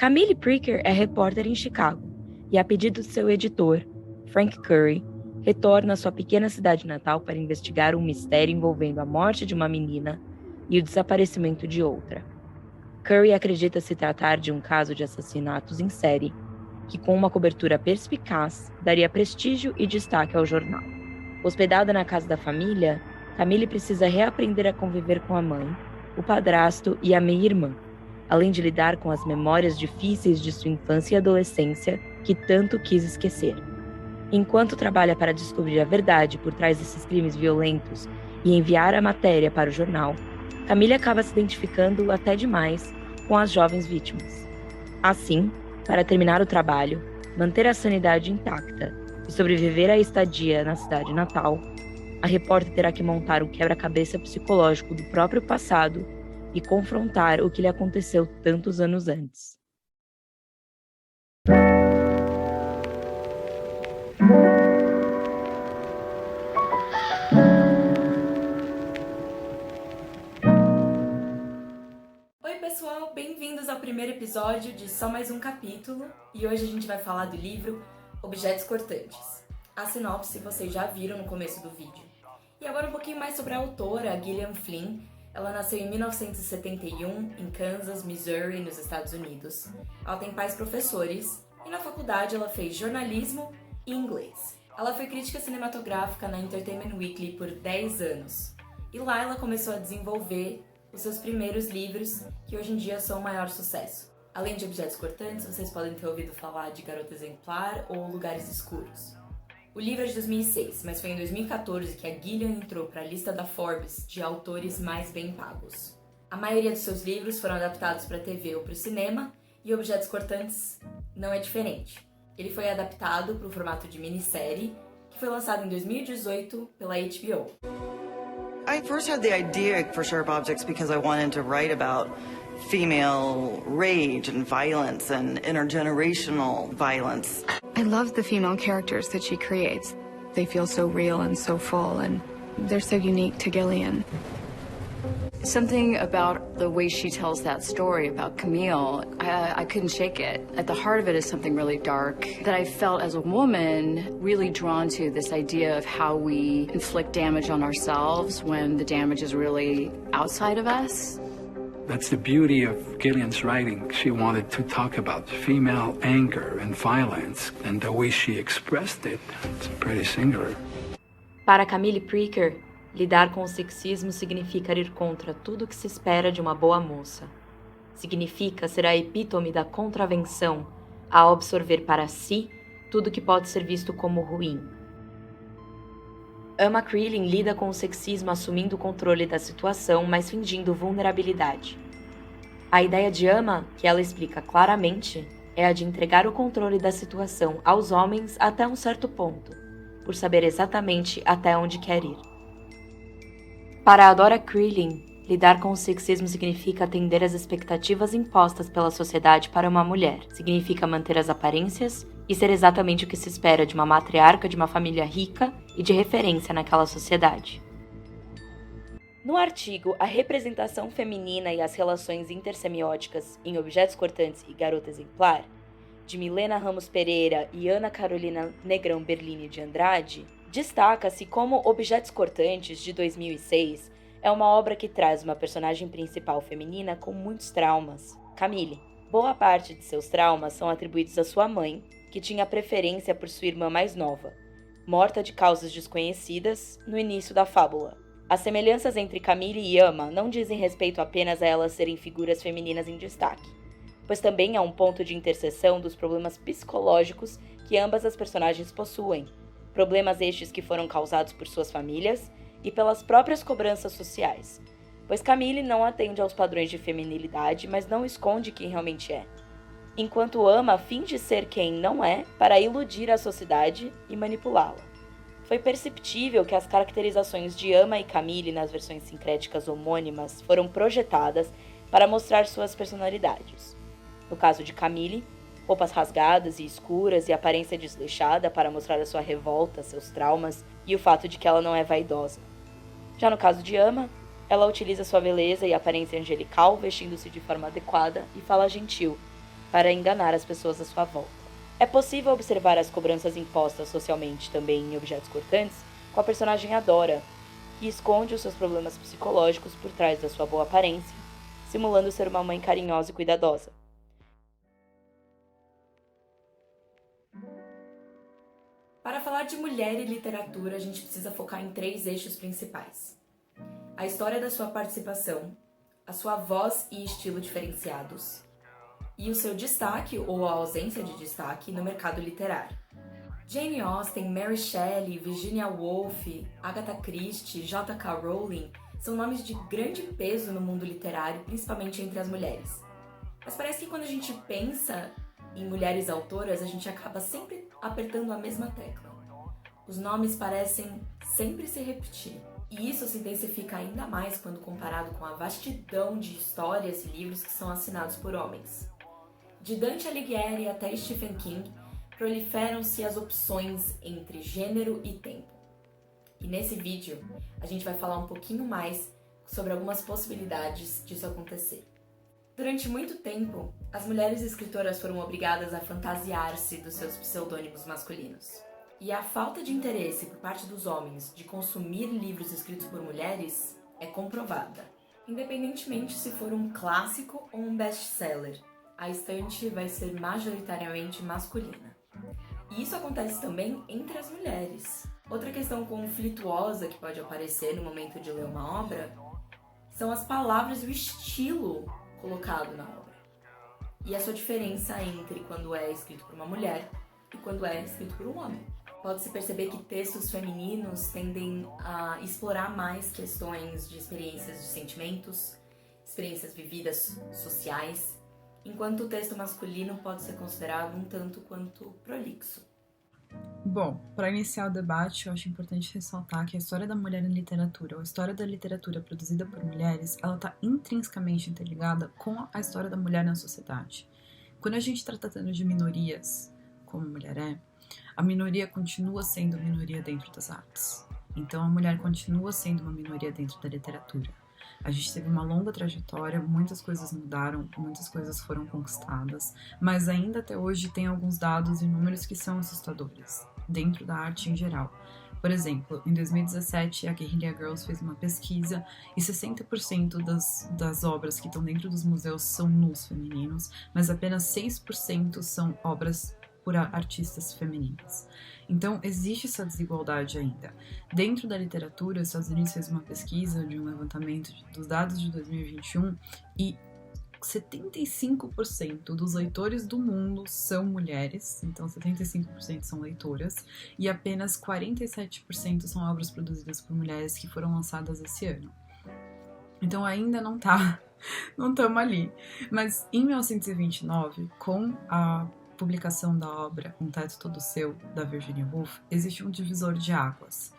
Camille Pricker é repórter em Chicago e, a pedido de seu editor, Frank Curry, retorna à sua pequena cidade natal para investigar um mistério envolvendo a morte de uma menina e o desaparecimento de outra. Curry acredita se tratar de um caso de assassinatos em série, que com uma cobertura perspicaz daria prestígio e destaque ao jornal. Hospedada na casa da família, Camille precisa reaprender a conviver com a mãe, o padrasto e a meia-irmã, além de lidar com as memórias difíceis de sua infância e adolescência que tanto quis esquecer. Enquanto trabalha para descobrir a verdade por trás desses crimes violentos e enviar a matéria para o jornal, Camille acaba se identificando até demais com as jovens vítimas. Assim, para terminar o trabalho, manter a sanidade intacta e sobreviver à estadia na cidade natal, a repórter terá que montar um quebra-cabeça psicológico do próprio passado e confrontar o que lhe aconteceu tantos anos antes. Oi pessoal, bem-vindos ao primeiro episódio de Só Mais Um Capítulo, e hoje a gente vai falar do livro Objetos Cortantes. A sinopse vocês já viram no começo do vídeo. E agora um pouquinho mais sobre a autora, Gillian Flynn. Ela nasceu em 1971 em Kansas, Missouri, nos Estados Unidos. Ela tem pais professores e na faculdade ela fez jornalismo e inglês. Ela foi crítica cinematográfica na Entertainment Weekly por 10 anos. E lá ela começou a desenvolver os seus primeiros livros, que hoje em dia são o maior sucesso. Além de Objetos Cortantes, vocês podem ter ouvido falar de Garota Exemplar ou Lugares Escuros. O livro é de 2006, mas foi em 2014 que a Gillian entrou para a lista da Forbes de autores mais bem pagos. A maioria dos seus livros foram adaptados para a TV ou para o cinema, e Objetos Cortantes não é diferente. Ele foi adaptado para o formato de minissérie, que foi lançado em 2018 pela HBO. I first had the idea for Sharp Objects because I wanted to write about female rage and violence and intergenerational violence. I love the female characters that she creates. They feel so real and so full, and they're so unique to Gillian. Something about the way she tells that story about Camille, I couldn't shake it. At the heart of it is something really dark that I felt as a woman really drawn to, this idea of how we inflict damage on ourselves when the damage is really outside of us. That's the beauty of Gillian's writing. She wanted to talk about female anger and violence, and the way she expressed it, it's pretty singular. Para Camille Pricker, lidar com o sexismo significa ir contra tudo que se espera de uma boa moça. Significa ser a epítome da contravenção a absorver para si tudo que pode ser visto como ruim. Ama Crillin lida com o sexismo assumindo o controle da situação, mas fingindo vulnerabilidade. A ideia de Ama, que ela explica claramente, é a de entregar o controle da situação aos homens até um certo ponto, por saber exatamente até onde quer ir. Para a Dora Crillin, lidar com o sexismo significa atender às expectativas impostas pela sociedade para uma mulher. Significa manter as aparências e ser exatamente o que se espera de uma matriarca de uma família rica e de referência naquela sociedade. No artigo A Representação Feminina e as Relações Intersemióticas em Objetos Cortantes e Garota Exemplar, de Milena Ramos Pereira e Ana Carolina Negrão Berlini de Andrade, destaca-se como Objetos Cortantes, de 2006, é uma obra que traz uma personagem principal feminina com muitos traumas, Camille. Boa parte de seus traumas são atribuídos à sua mãe, que tinha preferência por sua irmã mais nova, morta de causas desconhecidas no início da fábula. As semelhanças entre Camille e Ama não dizem respeito apenas a elas serem figuras femininas em destaque, pois também há um ponto de interseção dos problemas psicológicos que ambas as personagens possuem, problemas estes que foram causados por suas famílias e pelas próprias cobranças sociais, pois Camille não atende aos padrões de feminilidade, mas não esconde quem realmente é, enquanto Ama finge ser quem não é para iludir a sociedade e manipulá-la. Foi perceptível que as caracterizações de Ama e Camille nas versões sincréticas homônimas foram projetadas para mostrar suas personalidades. No caso de Camille, roupas rasgadas e escuras e aparência desleixada para mostrar a sua revolta, seus traumas e o fato de que ela não é vaidosa. Já no caso de Ama, ela utiliza sua beleza e aparência angelical, vestindo-se de forma adequada e fala gentil, para enganar as pessoas à sua volta. É possível observar as cobranças impostas socialmente também em Objetos Cortantes com a personagem Adora, que esconde os seus problemas psicológicos por trás da sua boa aparência, simulando ser uma mãe carinhosa e cuidadosa. Para falar de mulher e literatura, a gente precisa focar em 3 eixos principais: a história da sua participação, a sua voz e estilo diferenciados, e o seu destaque ou a ausência de destaque no mercado literário. Jane Austen, Mary Shelley, Virginia Woolf, Agatha Christie, J.K. Rowling são nomes de grande peso no mundo literário, principalmente entre as mulheres. Mas parece que quando a gente pensa em mulheres autoras, a gente acaba sempre apertando a mesma tecla. Os nomes parecem sempre se repetir. E isso se intensifica ainda mais quando comparado com a vastidão de histórias e livros que são assinados por homens. De Dante Alighieri até Stephen King, proliferam-se as opções entre gênero e tempo. E nesse vídeo, a gente vai falar um pouquinho mais sobre algumas possibilidades disso acontecer. Durante muito tempo, as mulheres escritoras foram obrigadas a fantasiar-se dos seus pseudônimos masculinos. E a falta de interesse por parte dos homens de consumir livros escritos por mulheres é comprovada. Independentemente se for um clássico ou um best-seller, a estante vai ser majoritariamente masculina. E isso acontece também entre as mulheres. Outra questão conflituosa que pode aparecer no momento de ler uma obra são as palavras e o estilo colocado na obra. E a sua diferença entre quando é escrito por uma mulher e quando é escrito por um homem. Pode-se perceber que textos femininos tendem a explorar mais questões de experiências de sentimentos, experiências vividas sociais, enquanto o texto masculino pode ser considerado um tanto quanto prolixo. Bom, para iniciar o debate, eu acho importante ressaltar que a história da mulher em literatura, ou a história da literatura produzida por mulheres, ela está intrinsecamente interligada com a história da mulher na sociedade. Quando a gente está tratando de minorias, como a mulher é, a minoria continua sendo minoria dentro das artes. Então a mulher continua sendo uma minoria dentro da literatura. A gente teve uma longa trajetória, muitas coisas mudaram, muitas coisas foram conquistadas, mas ainda até hoje tem alguns dados e números que são assustadores, dentro da arte em geral. Por exemplo, em 2017, a Guerrilla Girls fez uma pesquisa e 60% das obras que estão dentro dos museus são nus femininos, mas apenas 6% são obras por artistas femininas. Então, existe essa desigualdade ainda. Dentro da literatura, os Estados Unidos fez uma pesquisa de um levantamento dos dados de 2021 e 75% dos leitores do mundo são mulheres, então 75% são leitoras, e apenas 47% são obras produzidas por mulheres que foram lançadas esse ano. Então ainda não estamos ali. Mas em 1929, com a publicação da obra Um Teto Todo Seu, da Virginia Woolf, existe um divisor de águas.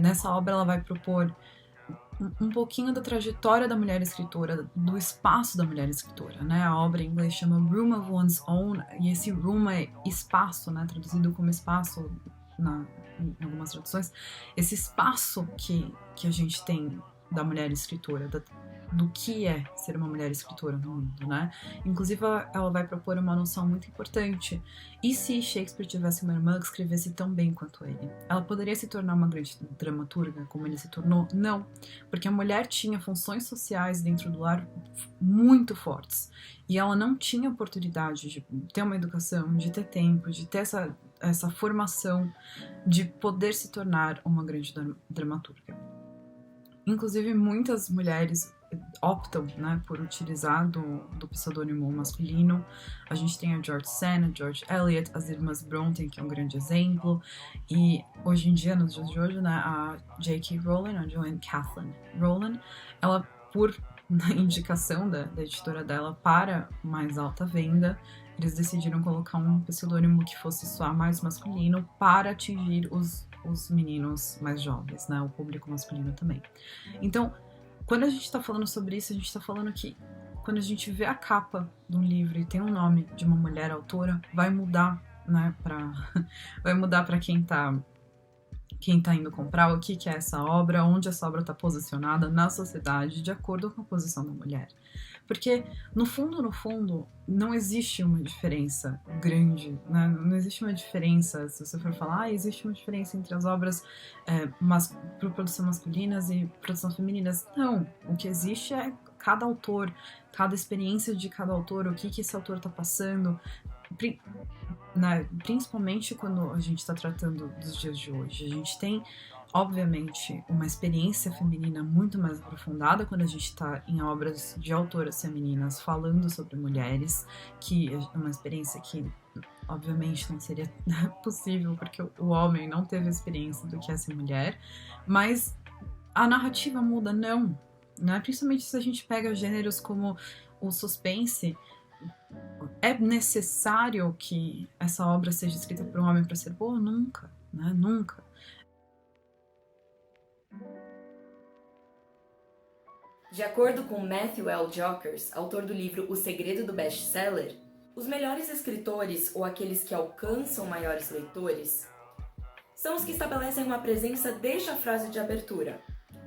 Nessa obra ela vai propor um pouquinho da trajetória da mulher escritora, do espaço da mulher escritora, né? A obra em inglês chama Room of One's Own, e esse room é espaço, né? Traduzido como espaço em algumas traduções, esse espaço que a gente tem da mulher escritora, do que é ser uma mulher escritora no mundo, né? Inclusive, ela vai propor uma noção muito importante. E se Shakespeare tivesse uma irmã que escrevesse tão bem quanto ele? Ela poderia se tornar uma grande dramaturga, como ele se tornou? Não, porque a mulher tinha funções sociais dentro do lar muito fortes. E ela não tinha oportunidade de ter uma educação, de ter tempo, de ter essa formação, de poder se tornar uma grande dramaturga. Inclusive, muitas mulheres optam, né, por utilizar do pseudônimo masculino. A gente tem a George Sand, a George Eliot, as irmãs Brontë, que é um grande exemplo, e hoje em dia, nos dias de hoje, né, a J.K. Rowling, a Joanne Kathleen Rowling, ela, por indicação da editora dela para mais alta venda, eles decidiram colocar um pseudônimo que fosse soar mais masculino para atingir os meninos mais jovens, né, o público masculino também. Então, quando a gente está falando sobre isso, a gente está falando que quando a gente vê a capa de um livro e tem um nome de uma mulher autora, vai mudar, né, vai mudar para quem tá indo comprar, o que é essa obra, onde essa obra está posicionada na sociedade, de acordo com a posição da mulher. Porque, no fundo, não existe uma diferença grande, né? Não existe uma diferença, se você for falar, existe uma diferença entre as obras para produção masculinas e produção femininas. Não, o que existe é cada autor, cada experiência de cada autor, o que esse autor está passando, principalmente quando a gente está tratando dos dias de hoje. A gente tem, obviamente, uma experiência feminina muito mais aprofundada quando a gente está em obras de autoras femininas falando sobre mulheres, que é uma experiência que, obviamente, não seria possível porque o homem não teve a experiência do que é ser mulher, mas a narrativa muda, não, né? Principalmente se a gente pega gêneros como o suspense. É necessário que essa obra seja escrita por um homem para ser boa? Nunca, né? Nunca. De acordo com Matthew L. Jockers, autor do livro O Segredo do Best-Seller, os melhores escritores, ou aqueles que alcançam maiores leitores, são os que estabelecem uma presença desde a frase de abertura,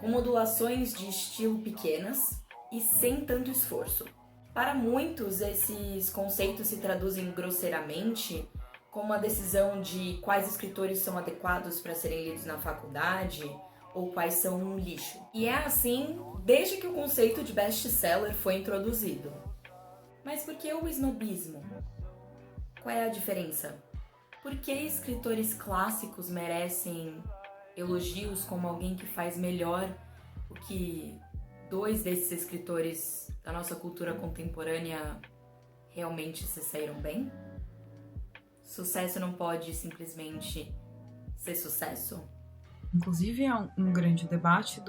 com modulações de estilo pequenas e sem tanto esforço. Para muitos, esses conceitos se traduzem grosseiramente como a decisão de quais escritores são adequados para serem lidos na faculdade ou quais são um lixo. E é assim desde que o conceito de best-seller foi introduzido. Mas por que o snobismo? Qual é a diferença? Por que escritores clássicos merecem elogios como alguém que faz melhor o que dois desses escritores da nossa cultura contemporânea realmente se saíram bem? Sucesso não pode simplesmente ser sucesso? Inclusive é um grande debate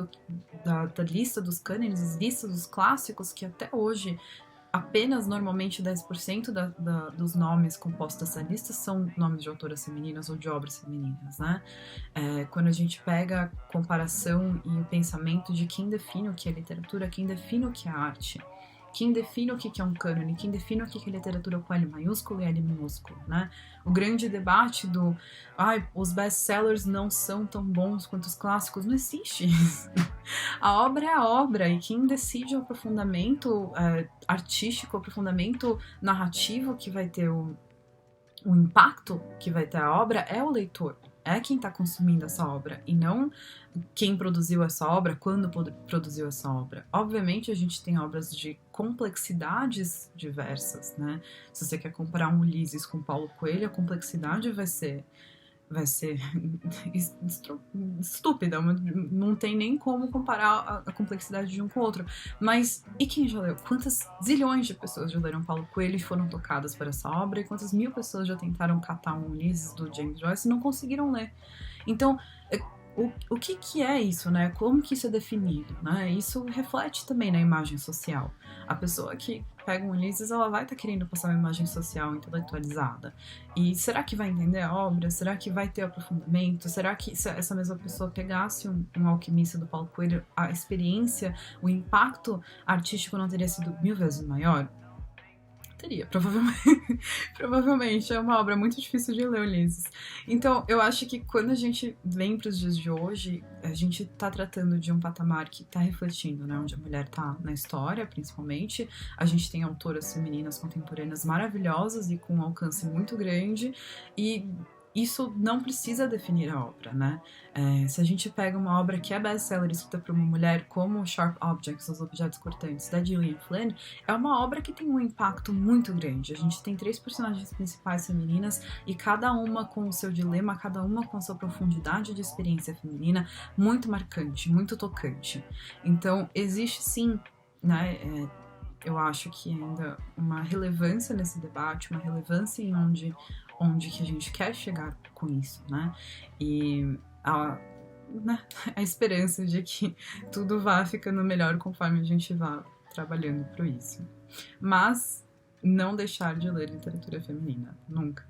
da lista dos cânones, as listas dos clássicos, que até hoje apenas normalmente 10% dos nomes compostos dessa lista são nomes de autoras femininas ou de obras femininas, né? Quando a gente pega a comparação e o pensamento de quem define o que é literatura, quem define o que é arte, quem define o que é um cânone, quem define o que é literatura com L maiúsculo e L minúsculo, né? O grande debate os best-sellers não são tão bons quanto os clássicos, não existe isso. A obra é a obra, e quem decide o aprofundamento artístico, o aprofundamento narrativo que vai ter o impacto que vai ter a obra é o leitor. É quem está consumindo essa obra, e não quem produziu essa obra, quando produziu essa obra. Obviamente, a gente tem obras de complexidades diversas, né? Se você quer comparar um Ulisses com Paulo Coelho, a complexidade vai ser estúpida, não tem nem como comparar a complexidade de um com o outro. Mas, e quem já leu? Quantas zilhões de pessoas já leram Paulo Coelho e foram tocadas por essa obra? E quantas mil pessoas já tentaram catar um Ulisses do James Joyce e não conseguiram ler? Então, o que é isso, né? Como que isso é definido, né? Isso reflete também na imagem social. A pessoa que pega um Ulisses, ela vai estar querendo passar uma imagem social intelectualizada. E será que vai entender a obra? Será que vai ter aprofundamento? Será que se essa mesma pessoa pegasse um Alquimista do Paulo Coelho, a experiência, o impacto artístico não teria sido 1000 vezes maior? Teria, provavelmente. É uma obra muito difícil de ler, Ulisses. Então, eu acho que quando a gente vem para os dias de hoje, a gente está tratando de um patamar que está refletindo, né, onde a mulher está na história, principalmente. A gente tem autoras femininas contemporâneas maravilhosas e com um alcance muito grande, e isso não precisa definir a obra, né? Se a gente pega uma obra que é best-seller escrita por uma mulher, como Sharp Objects, Os Objetos Cortantes, da Gillian Flynn, é uma obra que tem um impacto muito grande. A gente tem 3 personagens principais femininas, e cada uma com o seu dilema, cada uma com a sua profundidade de experiência feminina, muito marcante, muito tocante. Então, existe sim, né? Eu acho que ainda uma relevância nesse debate, uma relevância em onde que a gente quer chegar com isso, né? E a esperança de que tudo vá ficando melhor conforme a gente vá trabalhando por isso. Mas não deixar de ler literatura feminina, nunca.